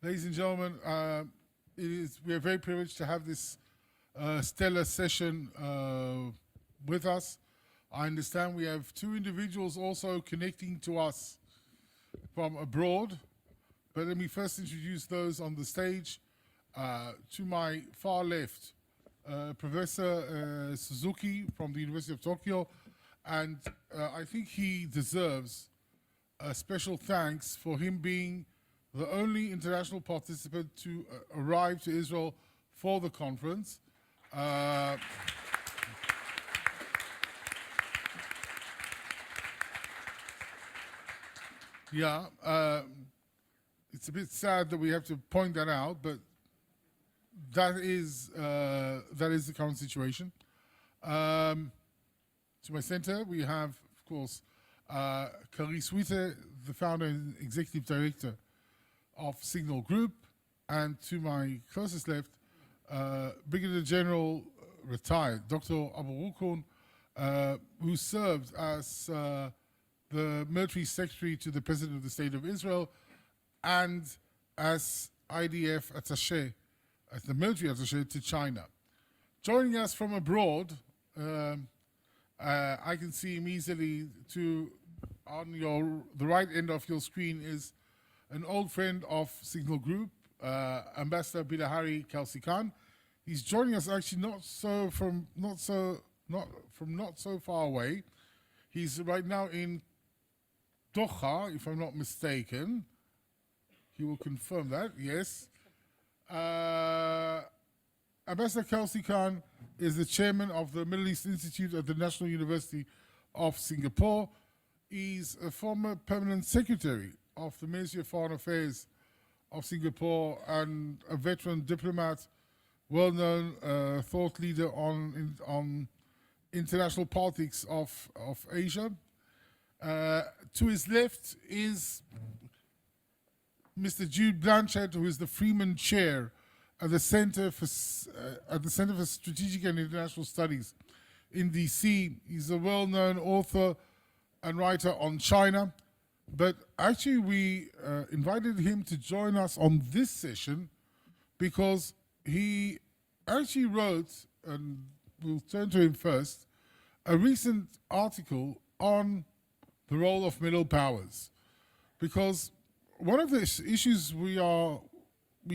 Ladies and gentlemen, we are very privileged to have this stellar session with us. I understand we have two individuals also connecting to us from abroad, but let me first introduce those on the stage. To my far left, Professor Suzuki from the University of Tokyo, and I think he deserves a special thanks for him being the only international participant to arrive to Israel for the conference. It's a bit sad that we have to point that out, but that is the current situation. To my center, we have, of course, Carice Witte, the founder and executive director of Signal Group, and to my closest left, Brigadier General retired, Dr. Abu Rukun, who served as the military secretary to the President of the State of Israel and as IDF attaché, as the military attaché to China. Joining us from abroad, I can see him easily on the right end of your screen is an old friend of Signal Group, Ambassador Bilahari Kelsey-Khan. He's joining us actually not so far away. He's right now in Doha, if I'm not mistaken. He will confirm that, yes. Ambassador Kelsey-Khan is the chairman of the Middle East Institute at the National University of Singapore. He's a former permanent secretary of the Ministry of Foreign Affairs of Singapore and a veteran diplomat, well-known thought leader on international politics of Asia. To his left is Mr. Jude Blanchette, who is the Freeman Chair at the Center for Strategic and International Studies in DC. He's a well-known author and writer on China, but actually we invited him to join us on this session because he actually wrote, and we'll turn to him first, a recent article on the role of middle powers. Because one of the issues we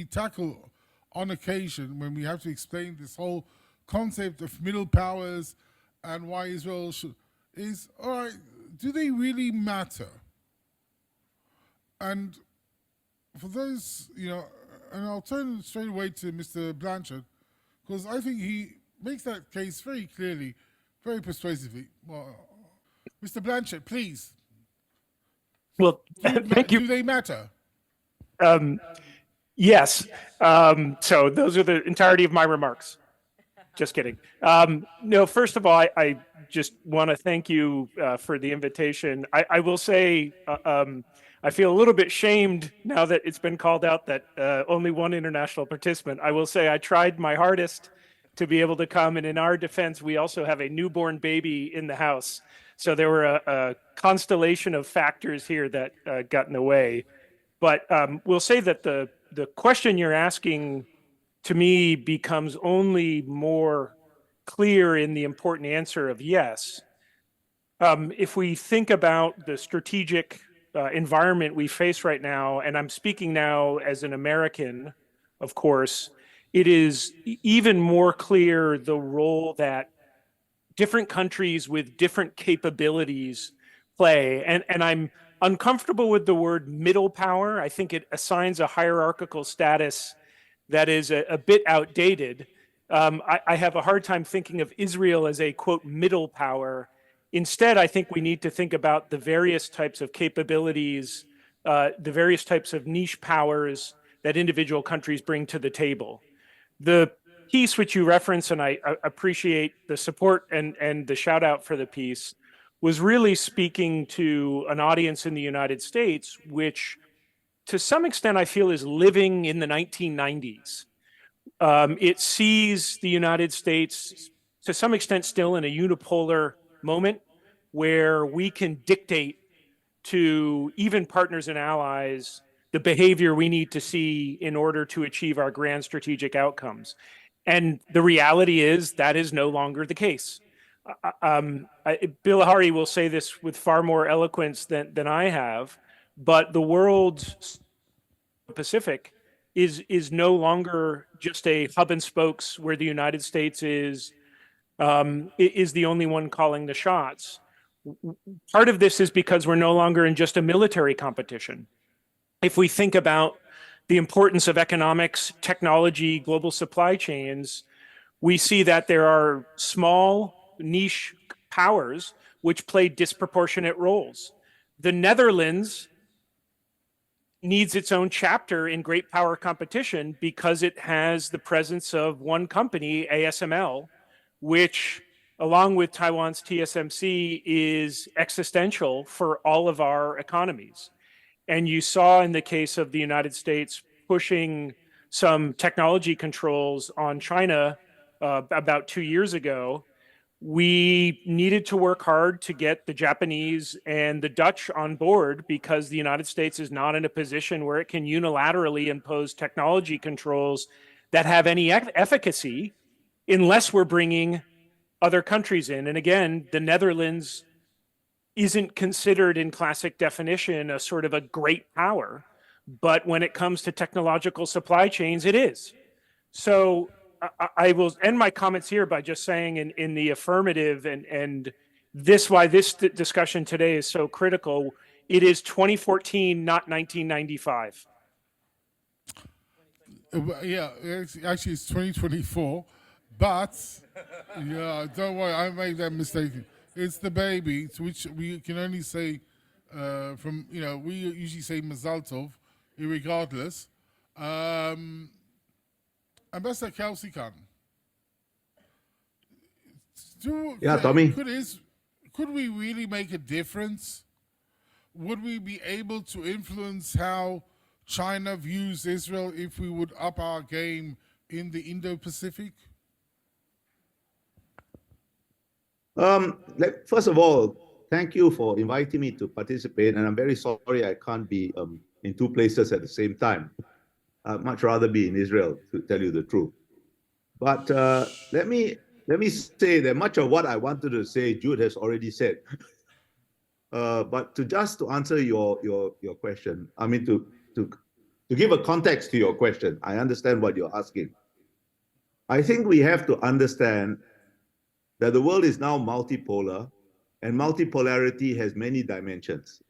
tackle on occasion when we have to explain this whole concept of middle powers and why Israel is, all right, do they really matter? And for those, and I'll turn straight away to Mr. Blanchette, because I think he makes that case very clearly, very persuasively. Well, Mr. Blanchette, please. Well, thank you. Do they matter? Yes. So those are the entirety of my remarks. Just kidding. No, first of all, I just want to thank you for the invitation. I will say I feel a little bit shamed now that it's been called out that only one international participant. I will say I tried my hardest to be able to come, and in our defense, we also have a newborn baby in the house. So there were a constellation of factors here that got in the way. But we'll say that the question you're asking to me becomes only more clear in the important answer of yes. If we think about the strategic environment we face right now, and I'm speaking now as an American, of course, it is even more clear the role that different countries with different capabilities play. And I'm uncomfortable with the word middle power. I think it assigns a hierarchical status that is a bit outdated. I have a hard time thinking of Israel as a, quote, middle power. Instead, I think we need to think about the various types of capabilities, the various types of niche powers that individual countries bring to the table. The piece which you reference, and I appreciate the support and the shout out for the piece, was really speaking to an audience in the United States, which to some extent I feel is living in the 1990s. It sees the United States to some extent still in a unipolar moment where we can dictate to even partners and allies the the behavior we need to see in order to achieve our grand strategic outcomes. And the reality is that is no longer the case. Bilahari will say this with far more eloquence than I have, but the world's Pacific is no longer just a hub and spokes where the United States is the only one calling the shots. Part of this is because we're no longer in just a military competition. If we think about the importance of economics, technology, global supply chains, we see that there are small niche powers which play disproportionate roles. The Netherlands needs its own chapter in great power competition because it has the presence of one company, ASML, which, along with Taiwan's TSMC, is existential for all of our economies. And you saw in the case of the United States pushing some technology controls on China about 2 years ago. We needed to work hard to get the Japanese and the Dutch on board because the United States is not in a position where it can unilaterally impose technology controls that have any efficacy unless we're bringing other countries in. And again, the Netherlands isn't considered in classic definition a sort of a great power, but when it comes to technological supply chains, it is. So I will end my comments here by just saying in the affirmative, and this why this discussion today is so critical. It is 2014, not 1995. Yeah, actually it's 2024, but yeah, don't worry, I made that mistake. It's the baby, to which we can only say we usually say Mazal Tov, irregardless. Ambassador Kelsey Khan. Yeah, Tommy. Could we really make a difference? Would we be able to influence how China views Israel if we would up our game in the Indo-Pacific? First of all, thank you for inviting me to participate, and I'm very sorry I can't be in two places at the same time. I'd much rather be in Israel, to tell you the truth. But let me say that much of what I wanted to say, Jude has already said. But to answer your question, I mean to give a context to your question, I understand what you're asking. I think we have to understand that the world is now multipolar, and multipolarity has many dimensions,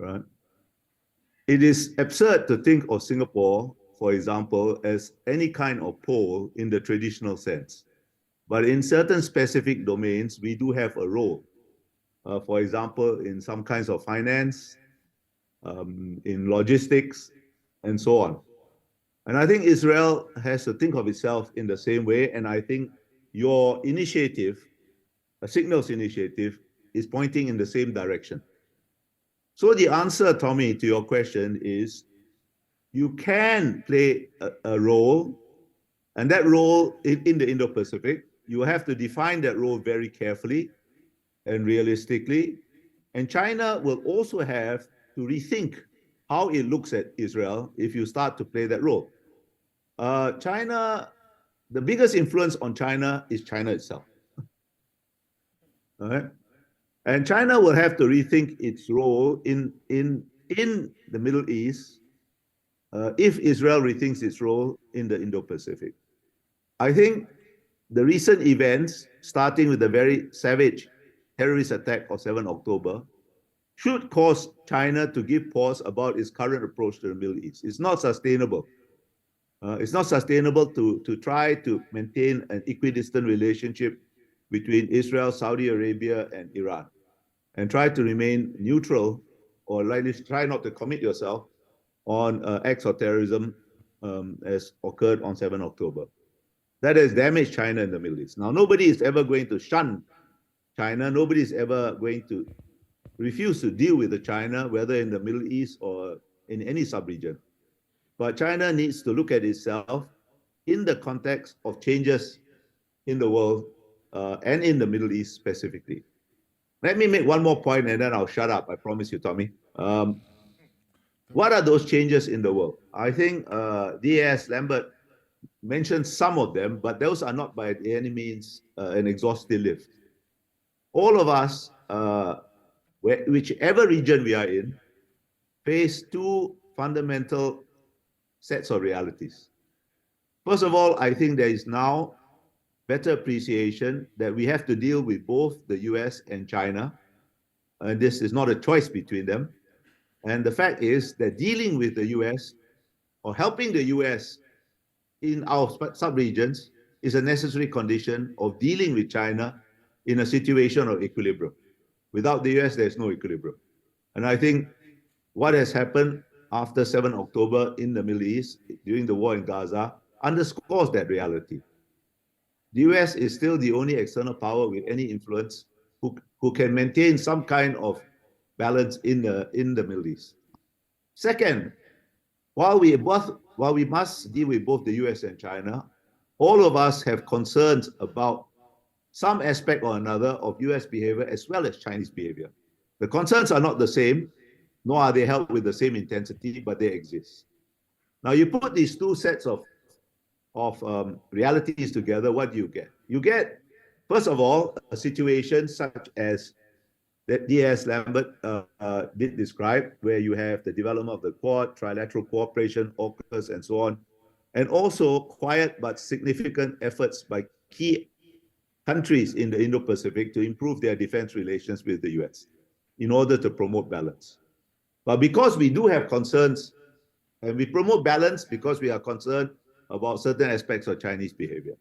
right? It is absurd to think of Singapore, for example, as any kind of pole in the traditional sense. But in certain specific domains, we do have a role. For example, in some kinds of finance, in logistics, and so on. And I think Israel has to think of itself in the same way, and I think your initiative, a Signals initiative, is pointing in the same direction. So the answer, Tommy, to your question is you can play a role, and that role in the Indo-Pacific, you have to define that role very carefully and realistically. And China will also have to rethink how it looks at Israel if you start to play that role. China, the biggest influence on China is China itself. All right? And China will have to rethink its role in the Middle East if Israel rethinks its role in the Indo-Pacific. I think the recent events, starting with the very savage terrorist attack of 7 October, should cause China to give pause about its current approach to the Middle East. It's not sustainable. It's not sustainable to try to maintain an equidistant relationship between Israel, Saudi Arabia, and Iran, and try to remain neutral, or at least try not to commit yourself on acts of terrorism as occurred on 7 October. That has damaged China in the Middle East. Now, nobody is ever going to shun China. Nobody is ever going to refuse to deal with China, whether in the Middle East or in any sub-region. But China needs to look at itself in the context of changes in the world and in the Middle East specifically. Let me make one more point and then I'll shut up. I promise you, Tommy. What are those changes in the world? I think D.S. Lambert mentioned some of them, but those are not by any means an exhaustive list. All of us, whichever region we are in, face two fundamental sets of realities. First of all, I think there is now better appreciation that we have to deal with both the US and China, and this is not a choice between them. And the fact is that dealing with the US or helping the US in our sub-regions is a necessary condition of dealing with China in a situation of equilibrium. Without the US, there's no equilibrium. And I think what has happened after 7 October in the Middle East during the war in Gaza underscores that reality. The US is still the only external power with any influence who can maintain some kind of balance in the Middle East. Second, while we must deal with both the US and China, all of us have concerns about some aspect or another of US behavior as well as Chinese behavior. The concerns are not the same, nor are they held with the same intensity, but they exist. Now you put these two sets of realities together, what do you get? You get, first of all, a situation such as that D.S. Lambert did describe, where you have the development of the Quad, trilateral cooperation, AUKUS, and so on, and also quiet but significant efforts by key countries in the Indo-Pacific to improve their defense relations with the US in order to promote balance. But because we do have concerns, and we promote balance because we are concerned about certain aspects of Chinese behavior.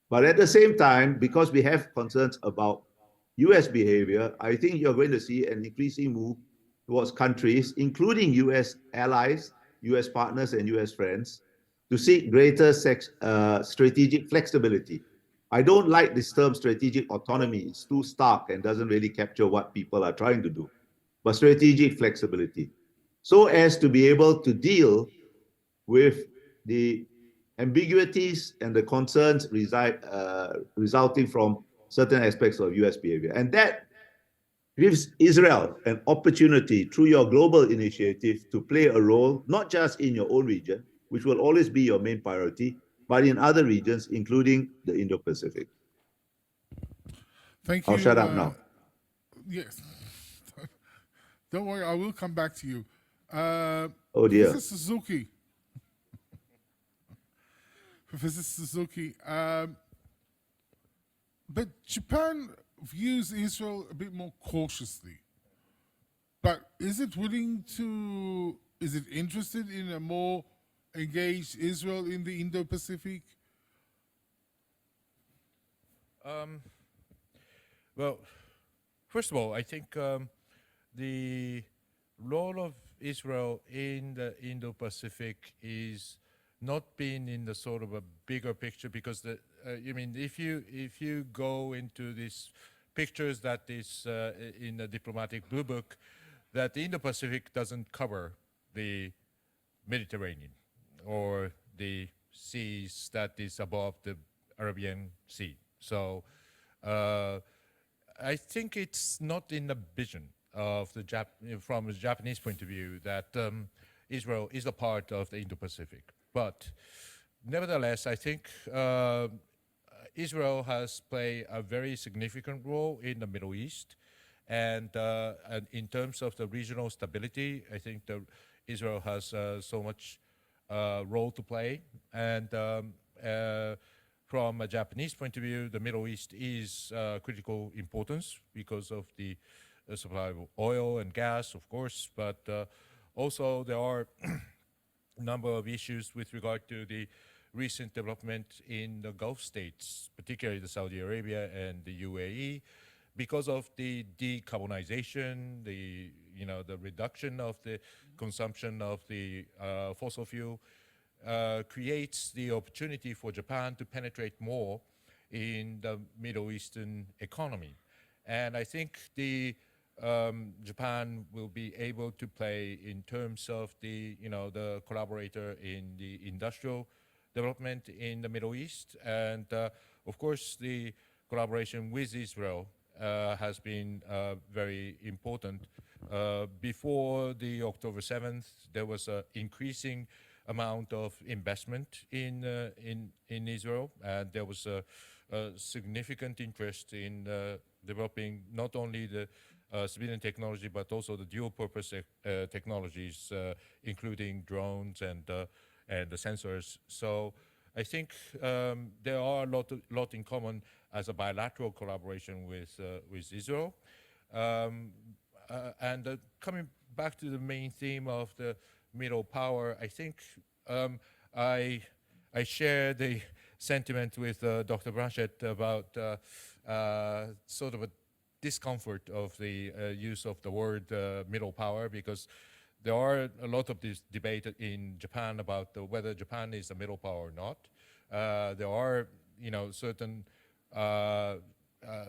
But at the same time, because we have concerns about US behavior, I think you're going to see an increasing move towards countries, including US allies, US partners, and US friends, to seek greater strategic flexibility. I don't like this term strategic autonomy. It's too stark and doesn't really capture what people are trying to do. But strategic flexibility, so as to be able to deal with the ambiguities and the concerns resulting from certain aspects of US behavior. And that gives Israel an opportunity through your global initiative to play a role, not just in your own region, which will always be your main priority, but in other regions, including the Indo-Pacific. Thank you. I'll shut up now. Yes. Don't worry, I will come back to you. Oh dear. Professor Suzuki. Professor Suzuki, but Japan views Israel a bit more cautiously. But is it interested in a more engaged Israel in the Indo-Pacific? Well, first of all, I think the role of Israel in the Indo-Pacific is not being in the sort of a bigger picture, because if you go into these pictures that is in the diplomatic blue book, that the Indo-Pacific doesn't cover the Mediterranean or the seas that is above the Arabian Sea. So I think it's not in the vision of the from a Japanese point of view that Israel is a part of the Indo-Pacific. But nevertheless, I think Israel has played a very significant role in the Middle East. And in terms of the regional stability, I think Israel has so much role to play. And from a Japanese point of view, the Middle East is critical importance because of the supply of oil and gas, of course, but also there are a number of issues with regard to the recent development in the Gulf states, particularly the Saudi Arabia and the UAE, because of the decarbonization, the reduction of the consumption of the fossil fuel, creates the opportunity for Japan to penetrate more in the Middle Eastern economy. And I think Japan will be able to play in terms of the collaborator in the industrial development in the Middle East. And of course, the collaboration with Israel has been very important Before the October 7th, there was an increasing amount of investment in Israel, and there was a significant interest in developing not only the civilian technology but also the dual-purpose technologies, including drones and the sensors. So I think there are a lot in common as a bilateral collaboration with Israel. And coming back to the main theme of the middle power, I think I share the sentiment with Dr. Blanchette about sort of a discomfort of the use of the word middle power, because there are a lot of this debate in Japan about whether Japan is a middle power or not. There are, certain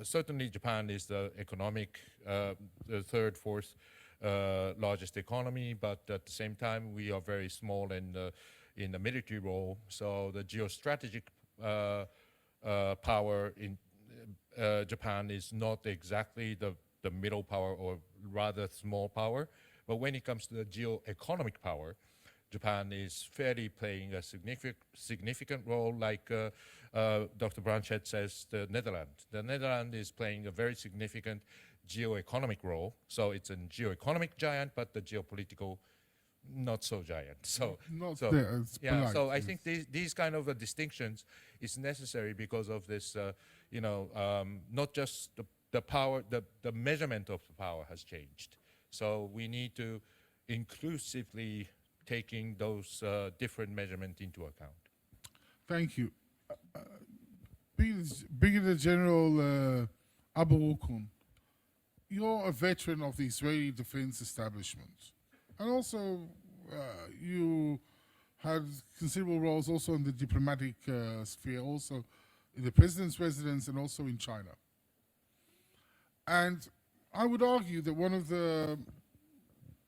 certainly Japan is the economic, the third, fourth largest economy, but at the same time we are very small in the military role. So the geostrategic power in Japan is not exactly the middle power, or rather small power. But when it comes to the geo-economic power, Japan is fairly playing a significant role, like Dr. Blanchette says, the Netherlands. The Netherlands is playing a very significant geo-economic role. So it's a geo-economic giant, but the geopolitical not so giant. So, Not so there, it's yeah. polite, So I yes. think these kind of distinctions is necessary because of this. Not just the power, the measurement of the power has changed. So we need to inclusively taking those different measurements into account. Thank you. Brigadier General Abu Okun, you're a veteran of the Israeli defense establishment. And also, you had considerable roles also in the diplomatic sphere, also in the president's residence and also in China. And I would argue that one of the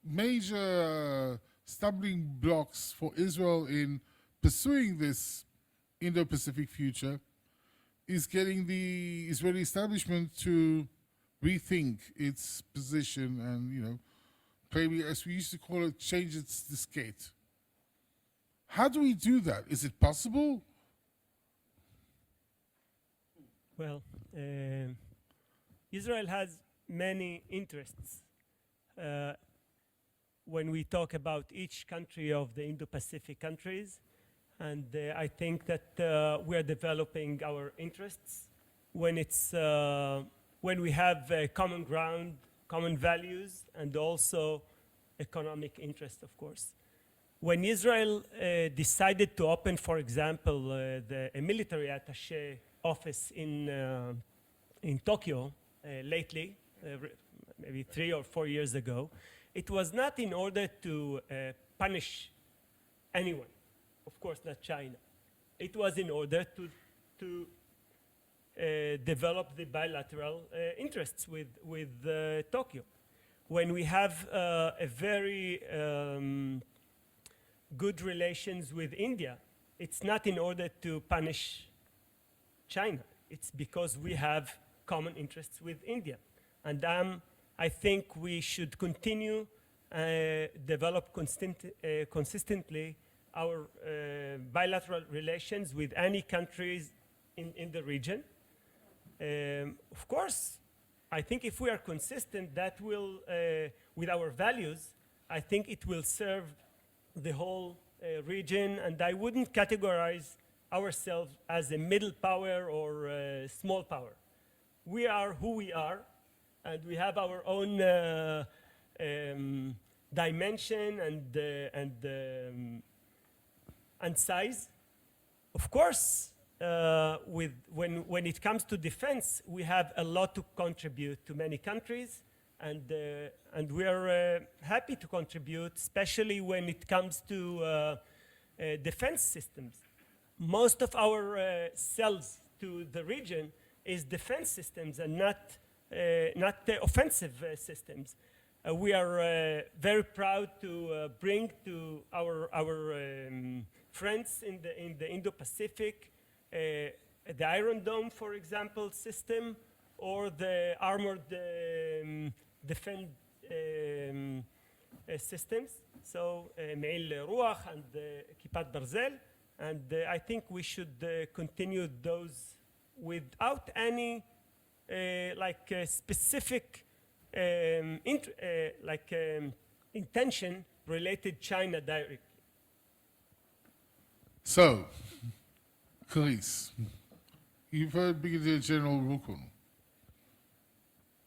major stumbling blocks for Israel in pursuing this Indo-Pacific future is getting the Israeli establishment to rethink its position and, maybe, as we used to call it, change its diskette. How do we do that? Is it possible? Well, Israel has many interests. When we talk about each country of the Indo-Pacific countries, and I think that we are developing our interests when we have common ground, common values, and also economic interest, of course. When Israel decided to open, for example, a military attaché office in Tokyo lately, maybe 3 or 4 years ago, it was not in order to punish anyone, of course not China. It was in order to develop the bilateral interests with Tokyo. When we have a very good relations with India, it's not in order to punish China. It's because we have common interests with India. And I think we should continue develop consistently our bilateral relations with any countries in the region. Of course, I think if we are consistent, that will, with our values, I think it will serve the whole region, and I wouldn't categorize ourselves as a middle power or a small power. We are who we are, and we have our own dimension and size. Of course, when it comes to defense, we have a lot to contribute to many countries, and we are happy to contribute, especially when it comes to defense systems. Most of our sales to the region is defense systems and not the offensive systems. We are very proud to bring to our friends in the Indo-Pacific the Iron Dome, for example, system, or the armored defense systems. So Meil Ruach and Kipat Barzel. And I think we should continue those without any specific intention related China directly. So, Carice, you've heard Brigadier General Rukun.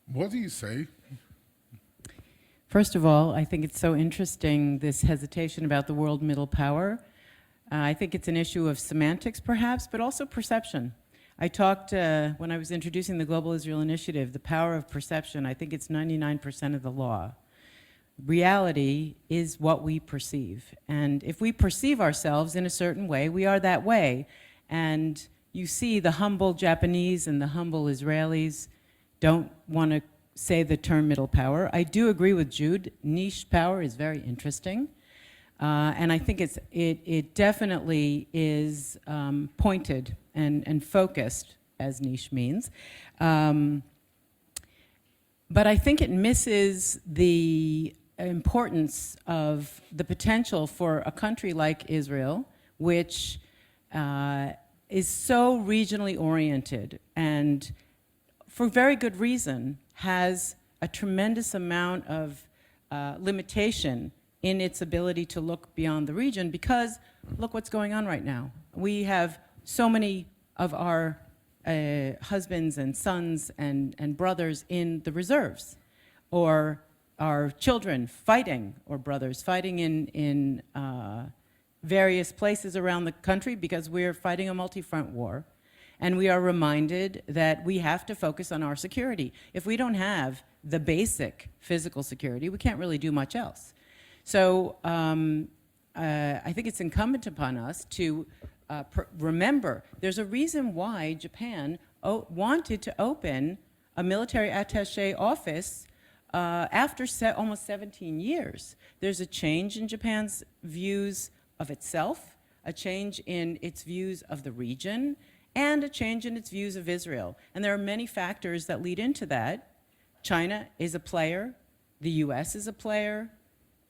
What do you say? First of all, I think it's so interesting, this hesitation about the world middle power. I think it's an issue of semantics, perhaps, but also perception. I talked, when I was introducing the Global Israel Initiative, the power of perception. I think it's 99% of the law. Reality is what we perceive. And if we perceive ourselves in a certain way, we are that way. And you see the humble Japanese and the humble Israelis don't want to say the term middle power. I do agree with Jude. Niche power is very interesting. And I think it definitely is pointed and focused, as niche means. But I think it misses the importance of the potential for a country like Israel, which is so regionally oriented and for very good reason has a tremendous amount of limitation in its ability to look beyond the region, because look what's going on right now. We have so many of our husbands and sons and brothers in the reserves, or our children fighting, or brothers fighting in various places around the country because we're fighting a multi-front war. And we are reminded that we have to focus on our security. If we don't have the basic physical security, we can't really do much else. So I think it's incumbent upon us to remember there's a reason why Japan wanted to open a military attaché office after almost 17 years. There's a change in Japan's views of itself, a change in its views of the region, and a change in its views of Israel. And there are many factors that lead into that. China is a player. The US is a player.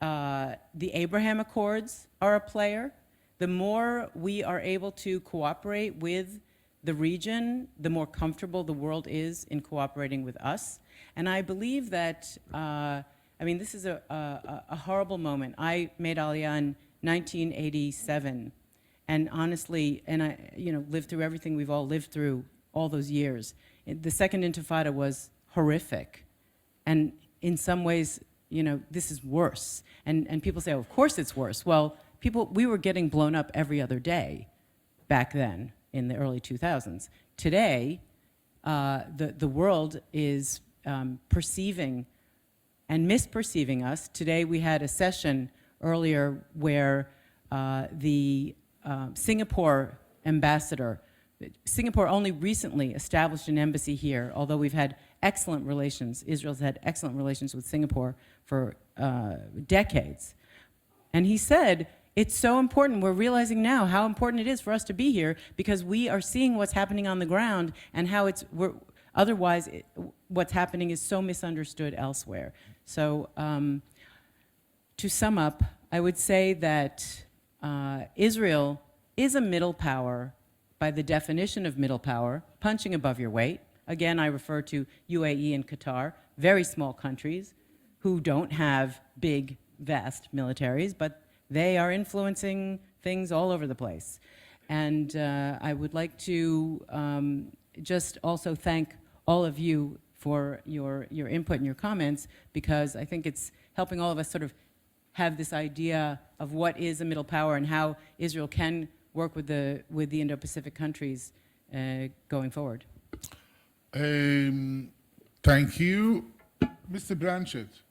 The Abraham Accords are a player. The more we are able to cooperate with the region, the more comfortable the world is in cooperating with us. And I believe that, this is a horrible moment. I made Aliyah in 1987. And honestly, and I lived through everything we've all lived through all those years. The second Intifada was horrific. And in some ways, this is worse. And people say, oh, of course it's worse. Well, we were getting blown up every other day back then in the early 2000s. Today, the world is perceiving and misperceiving us. Today we had a session earlier where the Singapore ambassador, Singapore only recently established an embassy here, although we've had excellent relations. Israel's had excellent relations with Singapore for decades. And he said, it's so important, we're realizing now how important it is for us to be here because we are seeing what's happening on the ground and how otherwise what's happening is so misunderstood elsewhere. So to sum up, I would say that Israel is a middle power by the definition of middle power, punching above your weight. Again, I refer to UAE and Qatar, very small countries who don't have big, vast militaries, but they are influencing things all over the place. And I would like to just also thank all of you for your input and your comments, because I think it's helping all of us sort of have this idea of what is a middle power and how Israel can work with the Indo-Pacific countries going forward. Thank you. Mr. Blanchette,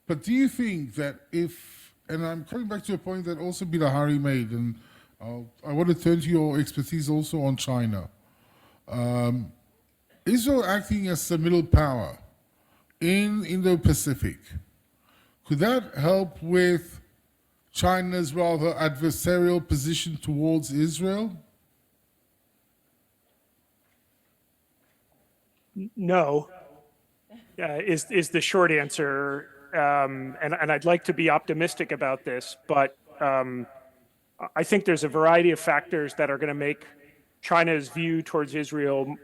but do you think that and I'm coming back to a point that also Bilahari made, and I want to turn to your expertise also on China. Israel acting as the middle power in Indo-Pacific, could that help with China's rather adversarial position towards Israel? No. is the short answer. And I'd like to be optimistic about this, but I think there's a variety of factors that are going to make China's view towards Israel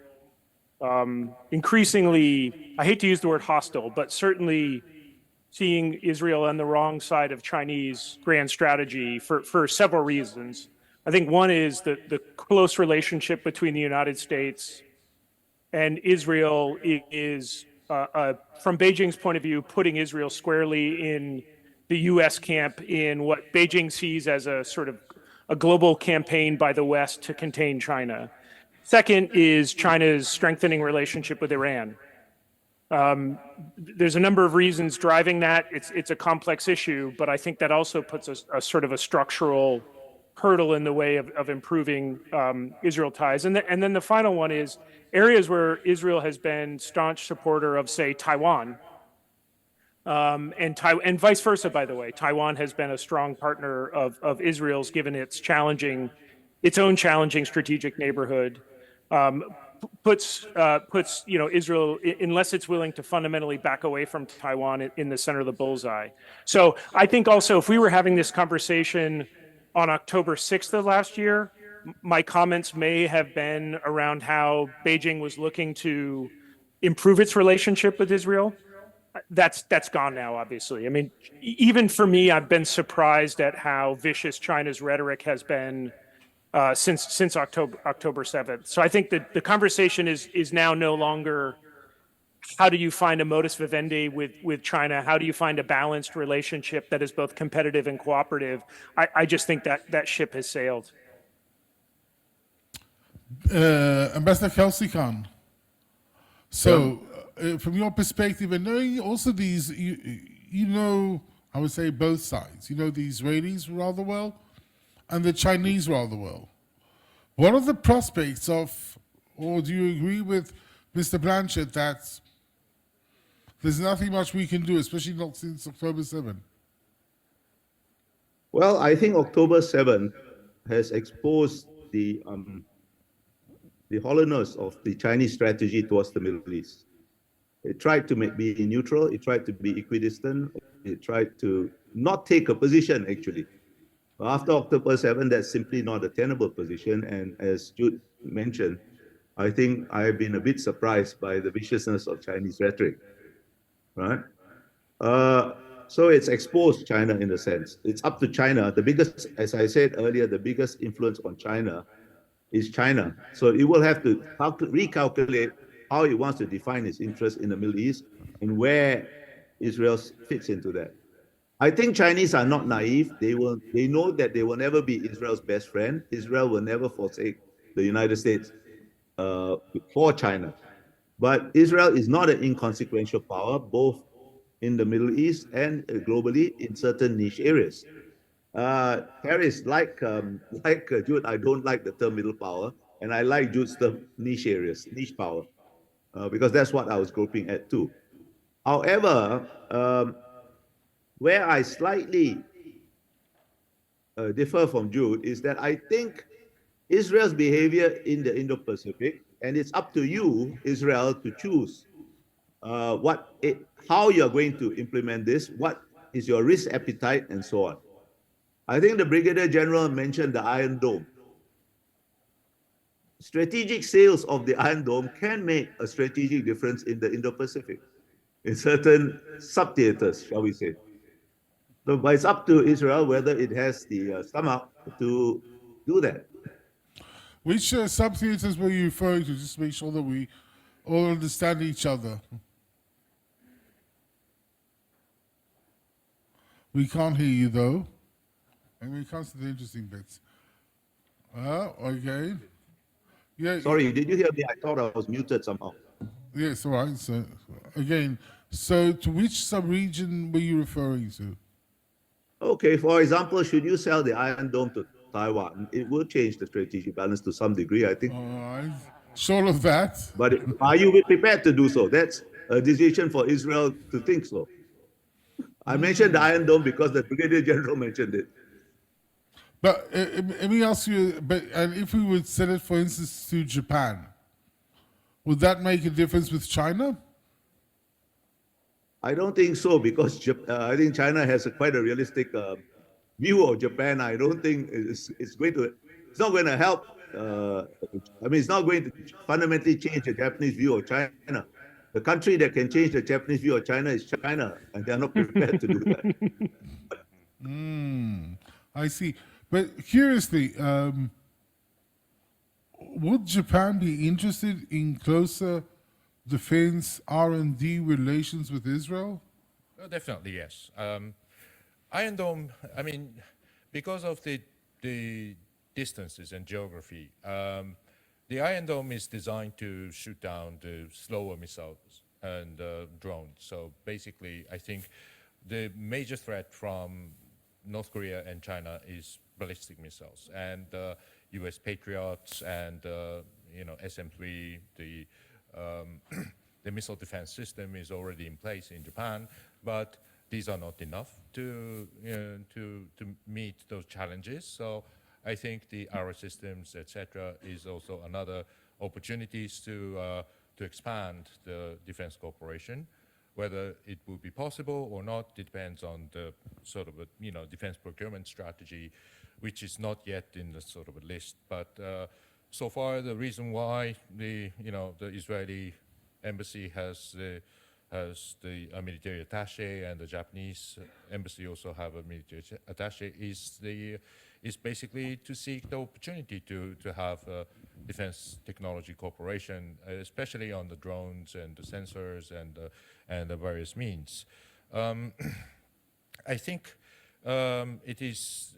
increasingly, I hate to use the word hostile, but certainly seeing Israel on the wrong side of Chinese grand strategy for several reasons. I think one is the close relationship between the United States and Israel is, from Beijing's point of view, putting Israel squarely in the U.S. camp in what Beijing sees as a sort of a global campaign by the West to contain China. Second is China's strengthening relationship with Iran. There's a number of reasons driving that. It's a complex issue, but I think that also puts a sort of a structural hurdle in the way of improving Israel ties. And then the final one is areas where Israel has been staunch supporter of, say, Taiwan, and vice versa, by the way. Taiwan has been a strong partner of Israel's, given its own challenging strategic neighborhood. Puts Israel, unless it's willing to fundamentally back away from Taiwan, in the center of the bullseye. So I think also, if we were having this conversation on October 6th of last year, my comments may have been around how Beijing was looking to improve its relationship with Israel. That's gone now, obviously. I mean, even for me, I've been surprised at how vicious China's rhetoric has been since October 7th. So I think that the conversation is now no longer how do you find a modus vivendi with China? How do you find a balanced relationship that is both competitive and cooperative? I just think that ship has sailed. Ambassador Kelsey Khan. So, from your perspective, and knowing also these, you know, I would say both sides. You know the Israelis rather well, and the Chinese rather well. What are the prospects of, or do you agree with Mr. Blanchette that there's nothing much we can do, especially not since October 7th? Well, I think October 7th has exposed the hollowness of the Chinese strategy towards the Middle East. It tried to be neutral, it tried to be equidistant, it tried to not take a position, actually. After October 7, that's simply not a tenable position. And as Jude mentioned, I think I've been a bit surprised by the viciousness of Chinese rhetoric, right? So it's exposed China in a sense. It's up to China. The biggest, as I said earlier, the biggest influence on China is China. So it will have to recalculate how it wants to define its interest in the Middle East and where Israel fits into that. I think Chinese are not naive. They know that they will never be Israel's best friend. Israel will never forsake the United States for China. But Israel is not an inconsequential power, both in the Middle East and globally in certain niche areas. Carice, like Jude, I don't like the term middle power, and I like Jude's term niche areas, niche power, because that's what I was groping at too. However, where I slightly differ from Jude is that I think Israel's behavior in the Indo-Pacific, and it's up to you, Israel, to choose how you're going to implement this, what is your risk appetite, and so on. I think the Brigadier General mentioned the Iron Dome. Strategic sales of the Iron Dome can make a strategic difference in the Indo-Pacific, in certain sub-theaters, shall we say. So, but it's up to Israel whether it has the stomach to do that. Which sub-theaters were you referring to, just to make sure that we all understand each other? We can't hear you, though. And when it comes to the interesting bits. Okay. Yeah. Sorry, did you hear me? I thought I was muted somehow. Yes, all right. So, again, so to which sub-region were you referring to? Okay, for example, should you sell the Iron Dome to Taiwan? It will change the strategic balance to some degree, I think. All right. Short of that. But are you prepared to do so? That's a decision for Israel to think so. I mentioned the Iron Dome because the Brigadier General mentioned it. But let me ask you, and if we would send it, for instance, to Japan, would that make a difference with China? I don't think so, because I think China has quite a realistic view of Japan. I don't think it's not going to help. I mean, it's not going to fundamentally change the Japanese view of China. The country that can change the Japanese view of China is China, and they're not prepared to do that. I see. But curiously, would Japan be interested in closer defense R&D relations with Israel? Definitely, yes. Iron Dome, I mean, because of the distances and geography, the Iron Dome is designed to shoot down the slower missiles and drones. So basically, I think the major threat from North Korea and China is ballistic missiles, and U.S. Patriots and SM-3, the missile defense system is already in place in Japan, but these are not enough to meet those challenges. So I think the arrow systems, etc., is also another opportunities to expand the defense cooperation. Whether it will be possible or not depends on the sort of a defense procurement strategy, which is not yet in the sort of a list. But so far, the reason why the Israeli embassy has the military attaché, and the Japanese embassy also have a military attaché, is basically to seek the opportunity to have defense technology cooperation, especially on the drones and the sensors and the various means. I think it is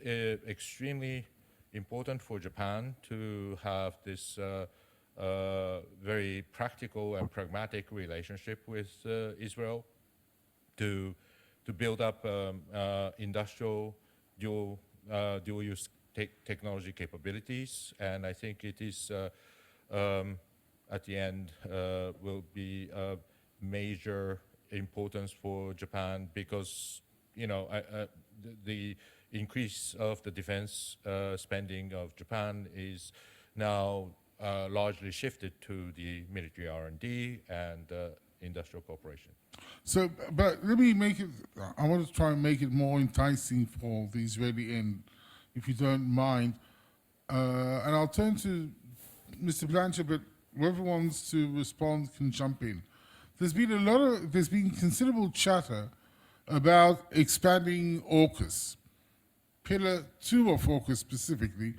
extremely important for Japan to have this very practical and pragmatic relationship with Israel, to build up industrial dual-use technology capabilities, and I think it is at the end will be a major importance for Japan, because the increase of the defense spending of Japan is now largely shifted to the military R&D and industrial cooperation. So, but let me make it, I want to try and make it more enticing for the Israeli end, if you don't mind. And I'll turn to Mr. Blanchette, but whoever wants to respond can jump in. There's been considerable chatter about expanding AUKUS, Pillar 2 of AUKUS specifically,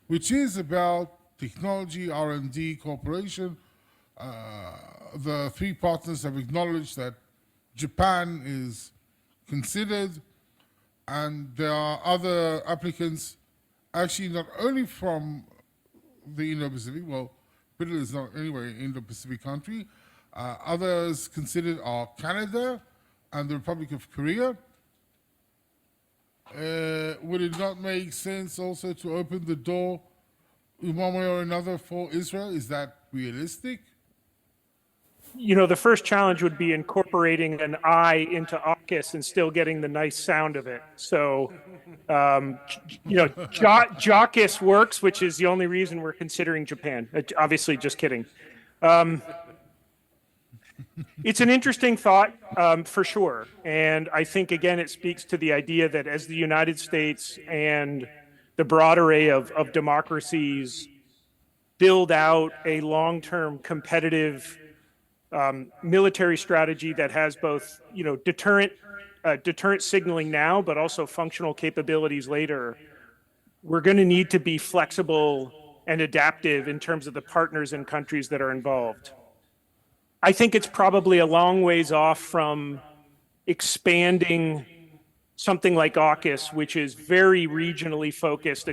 which is about technology, R&D, cooperation. The three partners have acknowledged that Japan is considered, and there are other applicants, actually not only from the Indo-Pacific, well, Britain is not anyway an Indo-Pacific country. Others considered are Canada and the Republic of Korea. Would it not make sense also to open the door in one way or another for Israel? Is that realistic? The first challenge would be incorporating an I into AUKUS and still getting the nice sound of it. So, JAWKUS works, which is the only reason we're considering Japan. Obviously, just kidding. It's an interesting thought, for sure. And I think, again, it speaks to the idea that as the United States and the broad array of democracies build out a long-term competitive military strategy that has both, deterrent signaling now, but also functional capabilities later, we're going to need to be flexible and adaptive in terms of the partners and countries that are involved. I think it's probably a long ways off from expanding something like AUKUS, which is very regionally focused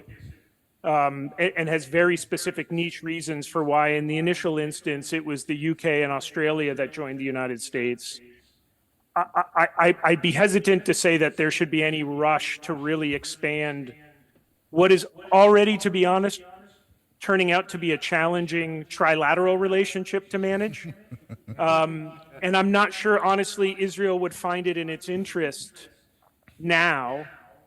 and has very specific niche reasons for why, in the initial instance, it was the UK and Australia that joined the United States. I'd be hesitant to say that there should be any rush to really expand what is already, to be honest, turning out to be a challenging trilateral relationship to manage. And I'm not sure, honestly, Israel would find it in its interest now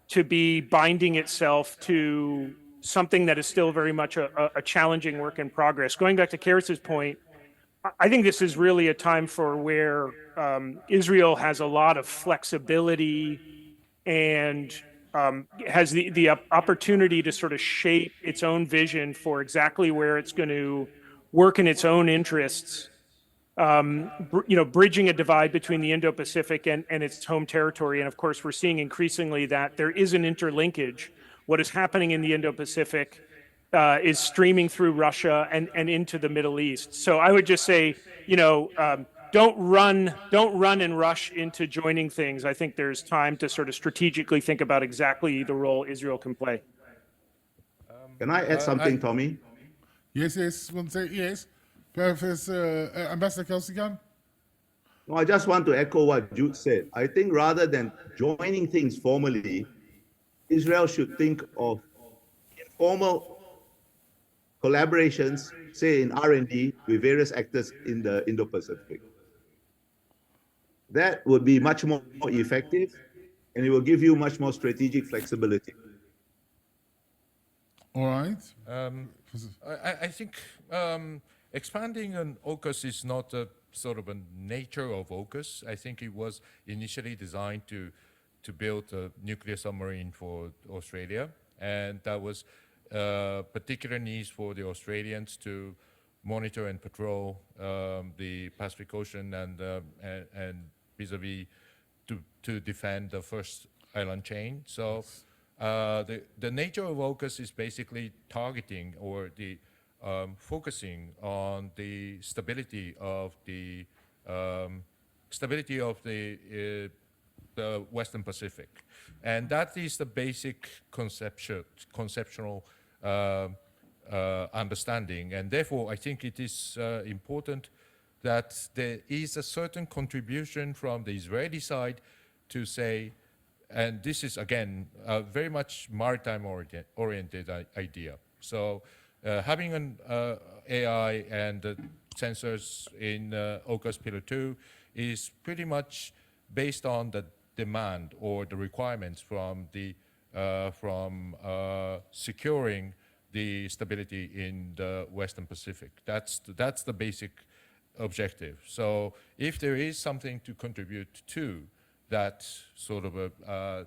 to be binding itself to something that is still very much a challenging work in progress. Going back to Carice's point, I think this is really a time for where Israel has a lot of flexibility and has the opportunity to sort of shape its own vision for exactly where it's going to work in its own interests. Bridging a divide between the Indo-Pacific and its home territory. And of course, we're seeing increasingly that there is an interlinkage. What is happening in the Indo-Pacific is streaming through Russia and into the Middle East. So I would just say, don't run and rush into joining things. I think there's time to sort of strategically think about exactly the role Israel can play. Can I add something, Tommy? Yes, one say yes. Professor Ambassador Kelsey-Khan? No, I just want to echo what Jude said. I think rather than joining things formally, Israel should think of informal collaborations, say in R&D, with various actors in the Indo-Pacific. That would be much more effective, and it will give you much more strategic flexibility. All right. I think expanding on AUKUS is not a sort of a nature of AUKUS. I think it was initially designed to build a nuclear submarine for Australia, and that was particular needs for the Australians to monitor and patrol the Pacific Ocean and vis-a-vis to defend the first island chain. So the nature of AUKUS is basically targeting or the focusing on the stability of the Western Pacific, and that is the basic conceptual understanding. And therefore, I think it is important that there is a certain contribution from the Israeli side to say, and this is again a very much maritime oriented idea. So having an AI and sensors in AUKUS Pillar 2 is pretty much based on the demand or the requirements from the securing the stability in the Western Pacific. That's the basic objective. So if there is something to contribute to that sort of a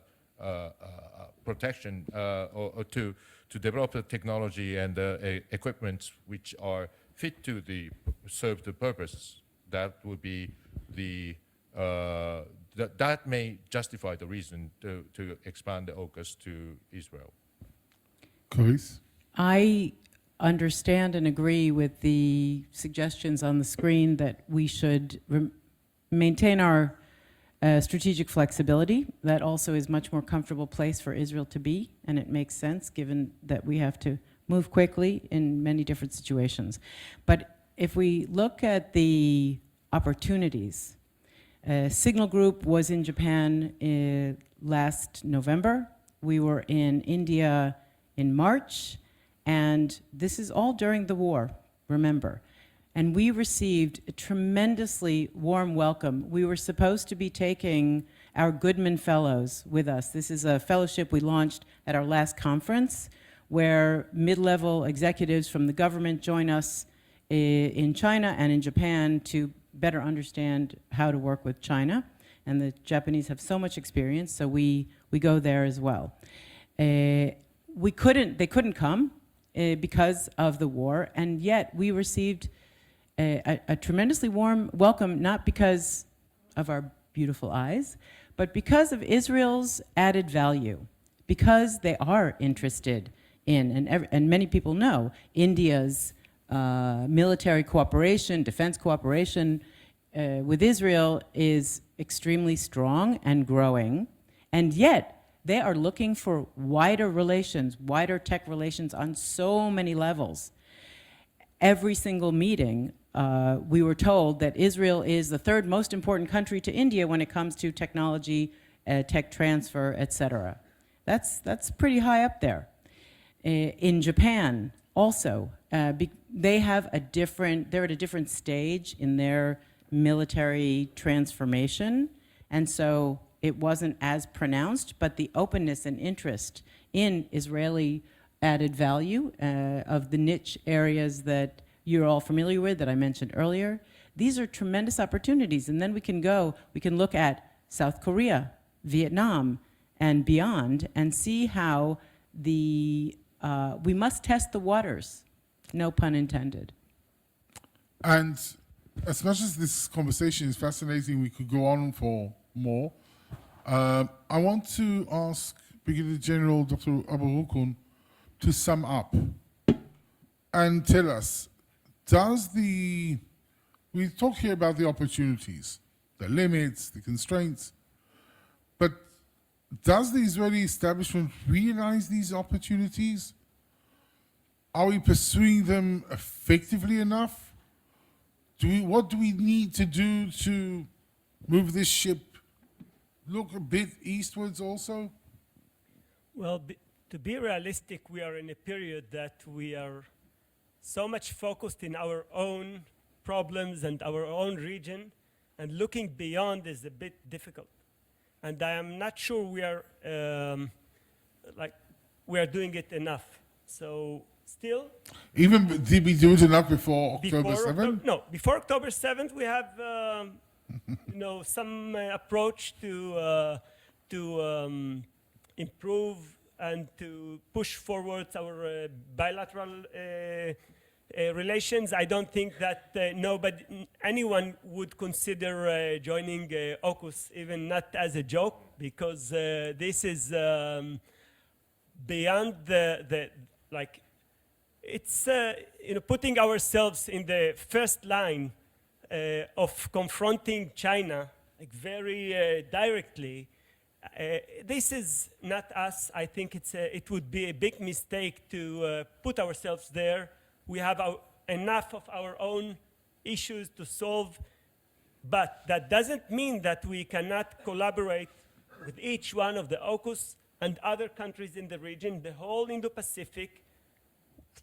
protection or to develop the technology and the equipment which are fit to serve the purpose, that would be the that may justify the reason to expand the AUKUS to Israel. Carice? I understand and agree with the suggestions on the screen that we should maintain our strategic flexibility. That also is a much more comfortable place for Israel to be, and it makes sense given that we have to move quickly in many different situations. But if we look at the opportunities, Signal Group was in Japan last November. We were in India in March, and this is all during the war, remember. And we received a tremendously warm welcome. We were supposed to be taking our Goodman Fellows with us. This is a fellowship we launched at our last conference, where mid-level executives from the government join us in China and in Japan to better understand how to work with China. And the Japanese have so much experience, so we go there as well. They couldn't come because of the war, and yet we received a tremendously warm welcome, not because of our beautiful eyes, but because of Israel's added value, because they are interested in, and many people know, India's military cooperation, defense cooperation with Israel is extremely strong and growing, and yet they are looking for wider relations, wider tech relations on so many levels. Every single meeting, we were told that Israel is the third most important country to India when it comes to technology, tech transfer, et cetera. That's pretty high up there. In Japan, also, they're at a different stage in their military transformation, and so it wasn't as pronounced, but the openness and interest in Israeli added value of the niche areas that you're all familiar with that I mentioned earlier. These are tremendous opportunities. And then we can look at South Korea, Vietnam, and beyond, and see how we must test the waters, no pun intended. And as much as this conversation is fascinating, we could go on for more. I want to ask Brigadier General Dr. Aburukun to sum up and tell us, we talk here about the opportunities, the limits, the constraints, but does the Israeli establishment realize these opportunities? Are we pursuing them effectively enough? What do we need to do to move this ship, look a bit eastwards also? Well, to be realistic, we are in a period that we are so much focused in our own problems and our own region, and looking beyond is a bit difficult. And I am not sure we are doing it enough. So still, did we do it enough before October 7th? No, before October 7th, we have some approach to improve and to push forward our bilateral relations. I don't think that anyone would consider joining AUKUS, even not as a joke, because this is beyond it's putting ourselves in the first line of confronting China very directly. This is not us. I think it would be a big mistake to put ourselves there. We have enough of our own issues to solve, but that doesn't mean that we cannot collaborate with each one of the AUKUS and other countries in the region, the whole Indo-Pacific,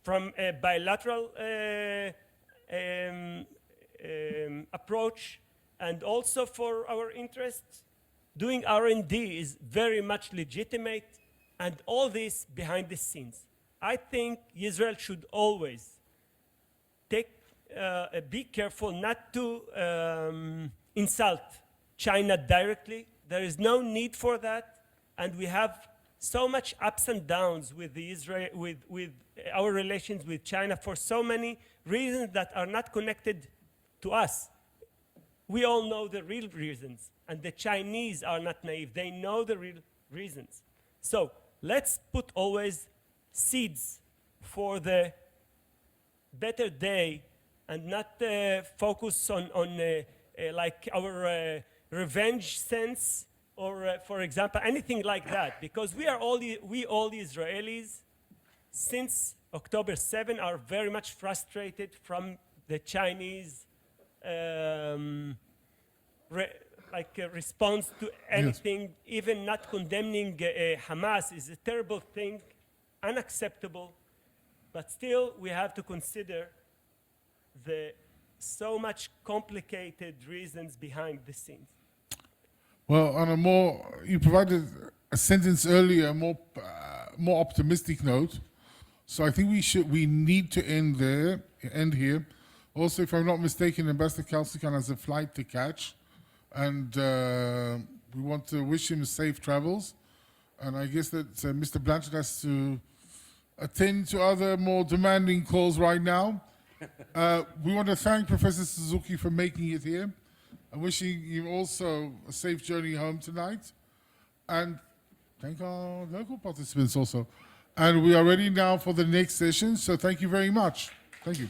from a bilateral approach, and also for our interests. Doing R&D is very much legitimate, and all this behind the scenes. I think Israel should always be careful not to insult China directly. There is no need for that, and we have so much ups and downs with our relations with China for so many reasons that are not connected to us. We all know the real reasons, and the Chinese are not naive. They know the real reasons. So let's put always seeds for the better day, and not focus on our revenge sense, or for example, anything like that, because we all the Israelis since October 7 are very much frustrated from the Chinese response to anything. Yes. Even not condemning Hamas is a terrible thing, unacceptable, but still we have to consider the so much complicated reasons behind the scenes. Well, you provided a sentence earlier, a more optimistic note. So I think we need to end here. Also, if I'm not mistaken, Ambassador Kalsikan has a flight to catch, and we want to wish him safe travels. And I guess that Mr. Blanchette has to attend to other more demanding calls right now. We want to thank Professor Suzuki for making it here, and wishing you also a safe journey home tonight. And thank our local participants also. And we are ready now for the next session, so thank you very much. Thank you.